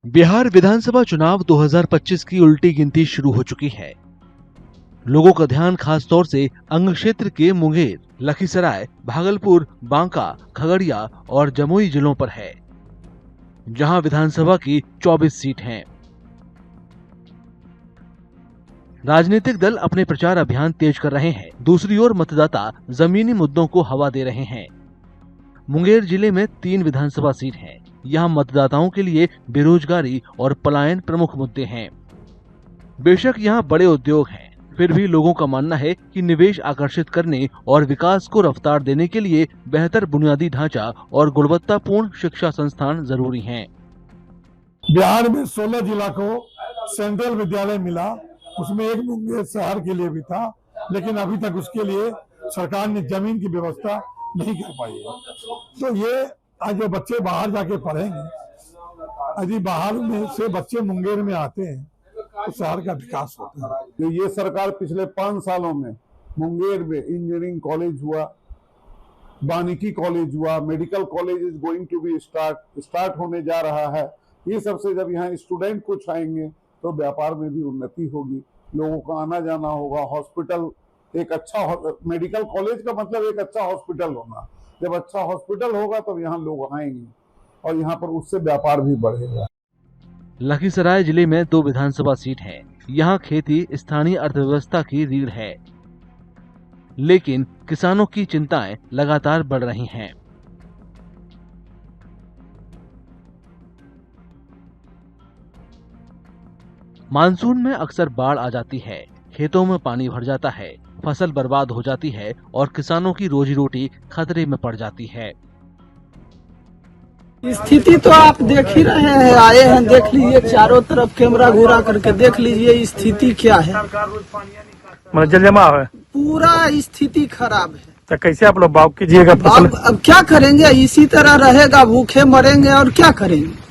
बिहार विधानसभा चुनाव 2025 की उल्टी गिनती शुरू हो चुकी है। लोगों का ध्यान खास तौर से अंग क्षेत्र के मुंगेर, लखीसराय, भागलपुर, बांका, खगड़िया और जमुई जिलों पर है, जहां विधानसभा की 24 सीट हैं। राजनीतिक दल अपने प्रचार अभियान तेज कर रहे हैं। दूसरी ओर मतदाता जमीनी मुद्दों को हवा दे रहे हैं। मुंगेर जिले में 3 विधानसभा सीट हैं। यहाँ मतदाताओं के लिए बेरोजगारी और पलायन प्रमुख मुद्दे हैं। बेशक यहाँ बड़े उद्योग हैं, फिर भी लोगों का मानना है कि निवेश आकर्षित करने और विकास को रफ्तार देने के लिए बेहतर बुनियादी ढांचा और गुणवत्तापूर्ण शिक्षा संस्थान जरूरी हैं। बिहार में 16 जिला को सेंट्रल विद्यालय मिला, उसमें एक मुंगेर शहर के लिए भी था, लेकिन अभी तक उसके लिए सरकार ने जमीन की व्यवस्था नहीं कर पाई है। तो ये आज जो बच्चे बाहर जाके पढ़ेंगे, यदि बाहर में से बच्चे मुंगेर में आते हैं तो शहर का विकास होता है। तो ये सरकार पिछले 5 सालों में मुंगेर में इंजीनियरिंग कॉलेज हुआ, वानिकी कॉलेज हुआ, medical college is going to be start होने जा रहा है। ये सबसे जब यहाँ स्टूडेंट कुछ आएंगे तो व्यापार में भी उन्नति होगी, लोगों का आना जाना होगा। हॉस्पिटल, एक अच्छा मेडिकल कॉलेज का मतलब एक अच्छा हॉस्पिटल होना। जब अच्छा हॉस्पिटल होगा तब यहाँ लोग आएंगे और यहाँ पर उससे व्यापार भी बढ़ेगा। लखीसराय जिले में 2 विधानसभा सीट हैं। यहाँ खेती स्थानीय अर्थव्यवस्था की रीढ़ है, लेकिन किसानों की चिंताएं लगातार बढ़ रही हैं। मानसून में अक्सर बाढ़ आ जाती है, खेतों में पानी भर जाता है, फसल बर्बाद हो जाती है और किसानों की रोजी रोटी खतरे में पड़ जाती है। स्थिति तो आप देख ही रहे हैं, आए हैं, देख लीजिए, चारों तरफ कैमरा घुरा करके देख लीजिए स्थिति क्या है। जल जमाव है, पूरा स्थिति खराब है। तो कैसे आप लोग बाग कीजिएगा फसल? अब क्या करेंगे, इसी तरह रहेगा, भूखे मरेंगे और क्या करेंगे।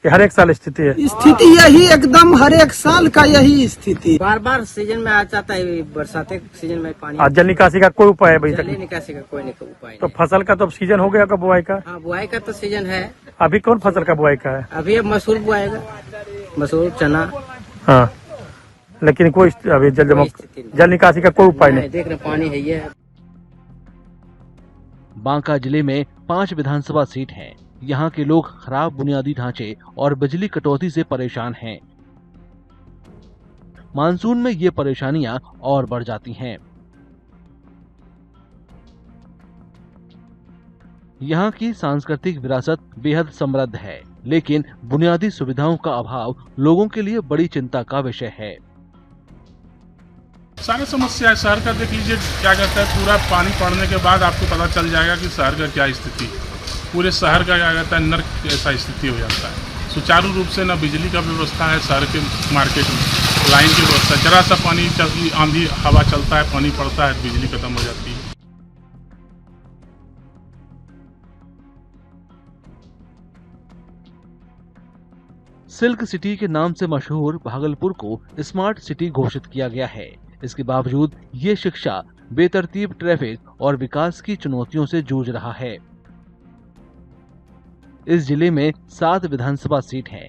हर एक साल स्थिति है, स्थिति यही एकदम हर एक साल का यही स्थिति। बार बार सीजन में आ जाता है, बरसात के सीजन में पानी। आज जल निकासी का कोई उपाय है भाई? जल निकासी का कोई उपाय नहीं। तो फसल का तो सीजन हो गया का बुआई का? हाँ, बुआई का तो सीजन है। अभी कौन फसल का बुआई का है? अभी मसूर बुआएगा, मसूर, चना। हाँ, लेकिन कोई अभी जल निकासी का कोई उपाय नहीं। देख रहे पानी है ये। बांका जिले में 5 विधानसभा सीट हैं। यहाँ के लोग खराब बुनियादी ढांचे और बिजली कटौती से परेशान हैं। मानसून में ये परेशानियां और बढ़ जाती हैं। यहाँ की सांस्कृतिक विरासत बेहद समृद्ध है, लेकिन बुनियादी सुविधाओं का अभाव लोगों के लिए बड़ी चिंता का विषय है। सारी समस्या है शहर का। देख लीजिए क्या कहता है, पूरा पानी पड़ने के बाद आपको पता चल जाएगा कि शहर का क्या स्थिति है। पूरे शहर का क्या कहता है, नर्क जैसा स्थिति हो जाता है। सुचारू रूप से न बिजली का व्यवस्था है शहर के मार्केट में, लाइन की व्यवस्था, जरा सा पानी आंधी हवा चलता है, पानी पड़ता है, बिजली खत्म हो जाती है। सिल्क सिटी के नाम से मशहूर भागलपुर को स्मार्ट सिटी घोषित किया गया है। इसके बावजूद ये शिक्षा, बेतरतीब ट्रैफिक और विकास की चुनौतियों से जूझ रहा है। इस जिले में 7 विधानसभा सीट हैं।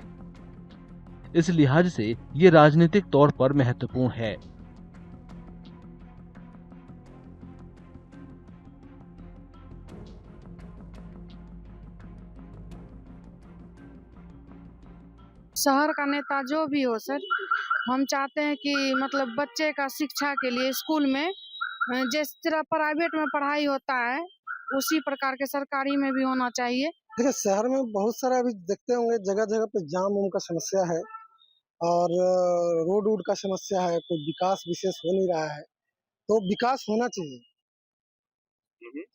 इस लिहाज से ये राजनीतिक तौर पर महत्वपूर्ण है। शहर का नेता जो भी हो सर, हम चाहते हैं कि मतलब बच्चे का शिक्षा के लिए स्कूल में जिस तरह प्राइवेट में पढ़ाई होता है उसी प्रकार के सरकारी में भी होना चाहिए। देखिए, शहर में बहुत सारा अभी देखते होंगे, जगह जगह पे जाम उम का समस्या है और रोड वोड का समस्या है, कोई विकास विशेष हो नहीं रहा है। तो विकास होना चाहिए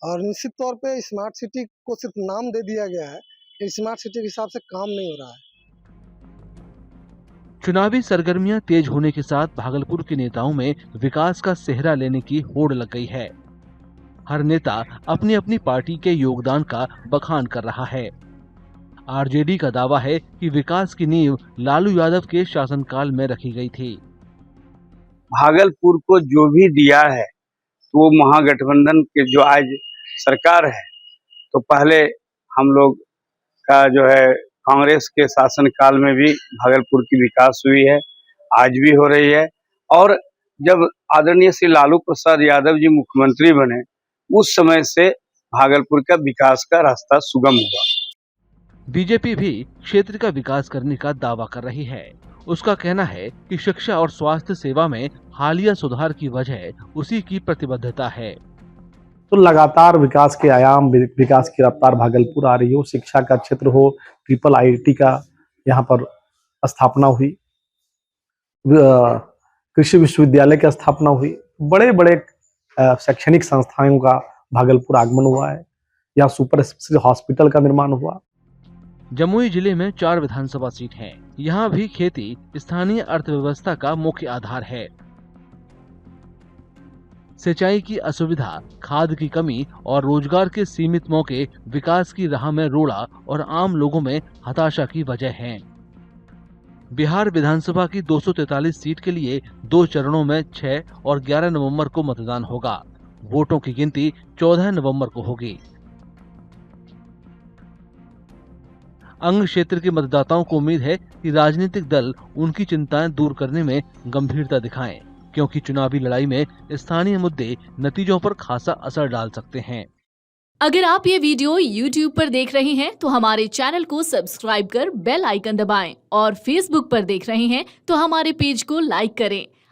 और निश्चित तौर पे स्मार्ट सिटी को सिर्फ नाम दे दिया गया है, स्मार्ट सिटी के हिसाब से काम नहीं हो रहा है। चुनावी सरगर्मियां तेज होने के साथ भागलपुर के नेताओं में विकास का सेहरा लेने की होड़ लग गई है। हर नेता अपनी अपनी पार्टी के योगदान का बखान कर रहा है। आरजेडी का दावा है कि विकास की नींव लालू यादव के शासनकाल में रखी गई थी। भागलपुर को जो भी दिया है तो वो महागठबंधन के जो आज सरकार है, तो पहले हम लोग का जो है कांग्रेस के शासनकाल में भी भागलपुर की विकास हुई है, आज भी हो रही है। और जब आदरणीय श्री लालू प्रसाद यादव जी मुख्यमंत्री बने, उस समय से भागलपुर का विकास का रास्ता सुगम हुआ। बीजेपी भी क्षेत्र का विकास करने का दावा कर रही है। उसका कहना है कि शिक्षा और स्वास्थ्य सेवा में हालिया सुधार की वजह उसी की प्रतिबद्धता है। तो लगातार विकास के आयाम, विकास की रफ्तार भागलपुर आ रही हो। शिक्षा का क्षेत्र हो, ट्रिपल IIT का यहाँ पर स्थापना हुई, कृषि विश्वविद्यालय की स्थापना हुई, बड़े बड़े शैक्षणिक संस्थाओं का भागलपुर आगमन हुआ है। यहाँ सुपर स्पेशलिटी हॉस्पिटल का निर्माण हुआ। जमुई जिले में 4 विधानसभा सीट हैं। यहाँ भी खेती स्थानीय अर्थव्यवस्था का मुख्य आधार है। सिंचाई की असुविधा, खाद की कमी और रोजगार के सीमित मौके विकास की राह में रोड़ा और आम लोगों में हताशा की वजह हैं। बिहार विधानसभा की 243 सीट के लिए 2 चरणों में 6 और 11 नवंबर को मतदान होगा। वोटों की गिनती 14 नवंबर को होगी। अंग क्षेत्र के मतदाताओं को उम्मीद है कि राजनीतिक दल उनकी चिंताएं दूर करने में गंभीरता दिखाएं, क्योंकि चुनावी लड़ाई में स्थानीय मुद्दे नतीजों पर खासा असर डाल सकते हैं। अगर आप ये वीडियो YouTube पर देख रहे हैं तो हमारे चैनल को सब्सक्राइब कर बेल आइकन दबाएं और Facebook पर देख रहे हैं तो हमारे पेज को लाइक करें।